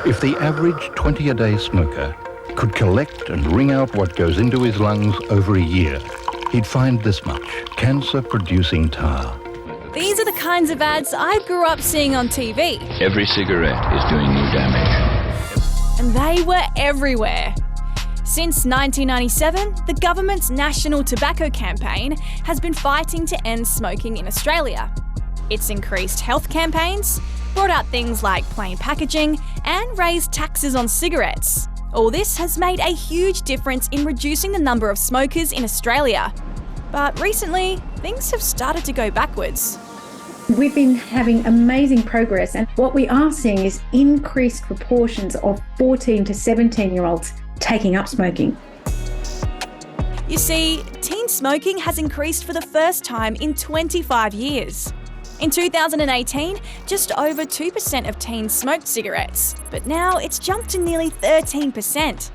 If the average 20-a-day smoker could collect and wring out what goes into his lungs over a year, he'd find this much: cancer-producing tar. These are the kinds of ads I grew up seeing on TV. Every cigarette is doing you damage. And they were everywhere. Since 1997, the government's National Tobacco Campaign has been fighting to end smoking in Australia. It's increased health campaigns, brought out things like plain packaging, and raised taxes on cigarettes. All this has made a huge difference in reducing the number of smokers in Australia. But recently, things have started to go backwards. We've been having amazing progress, and what we are seeing is increased proportions of 14 to 17-year-olds taking up smoking. You see, teen smoking has increased for the first time in 25 years. In 2018, just over 2% of teens smoked cigarettes, but now it's jumped to nearly 13%.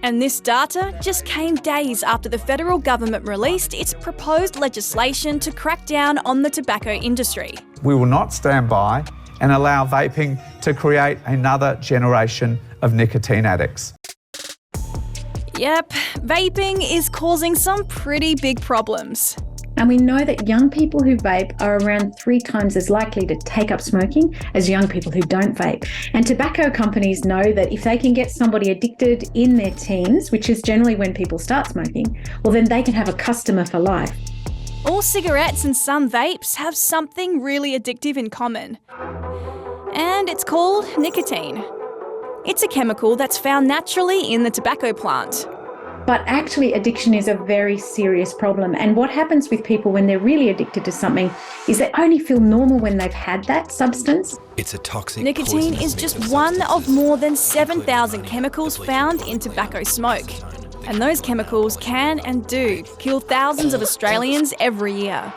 And this data just came days after the federal government released its proposed legislation to crack down on the tobacco industry. We will not stand by and allow vaping to create another generation of nicotine addicts. Yep, vaping is causing some pretty big problems. And we know that young people who vape are around 3 times as likely to take up smoking as young people who don't vape. And tobacco companies know that if they can get somebody addicted in their teens, which is generally when people start smoking, well, then they can have a customer for life. All cigarettes and some vapes have something really addictive in common. And it's called nicotine. It's a chemical that's found naturally in the tobacco plant. But actually, addiction is a very serious problem. And what happens with people when they're really addicted to something is they only feel normal when they've had that substance. It's a toxic Nicotine is just one of more than 7,000 chemicals found in tobacco smoke. And those chemicals can and do kill thousands of Australians every year.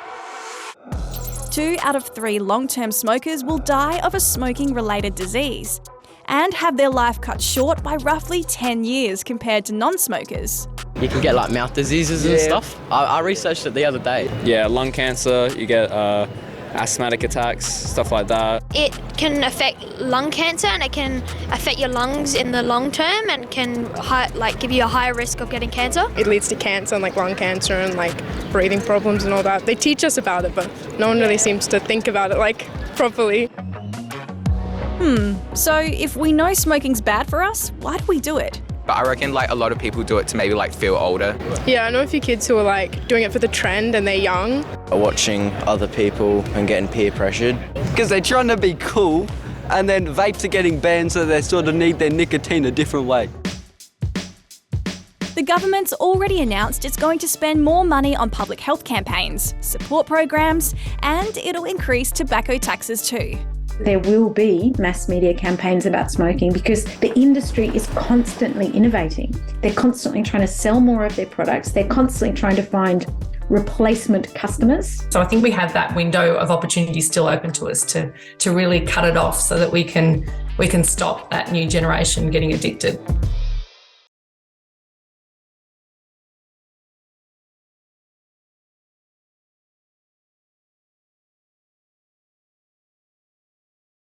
2 out of 3 long-term smokers will die of a smoking-related disease and have their life cut short by roughly 10 years compared to non-smokers. You can get like mouth diseases and stuff. I researched it the other day. Yeah, lung cancer, you get asthmatic attacks, stuff like that. It can affect lung cancer and it can affect your lungs in the long term and can give you a higher risk of getting cancer. It leads to cancer and lung cancer and breathing problems and all that. They teach us about it, but no one really seems to think about it properly. So if we know smoking's bad for us, why do we do it? But I reckon a lot of people do it to maybe feel older. Yeah, I know a few kids who are doing it for the trend and they're young. Watching other people and getting peer pressured. Because they're trying to be cool and then vapes are getting banned, so they sort of need their nicotine a different way. The government's already announced it's going to spend more money on public health campaigns, support programs, and it'll increase tobacco taxes too. There will be mass media campaigns about smoking because the industry is constantly innovating. They're constantly trying to sell more of their products. They're constantly trying to find replacement customers. So I think we have that window of opportunity still open to us to really cut it off so that we can stop that new generation getting addicted.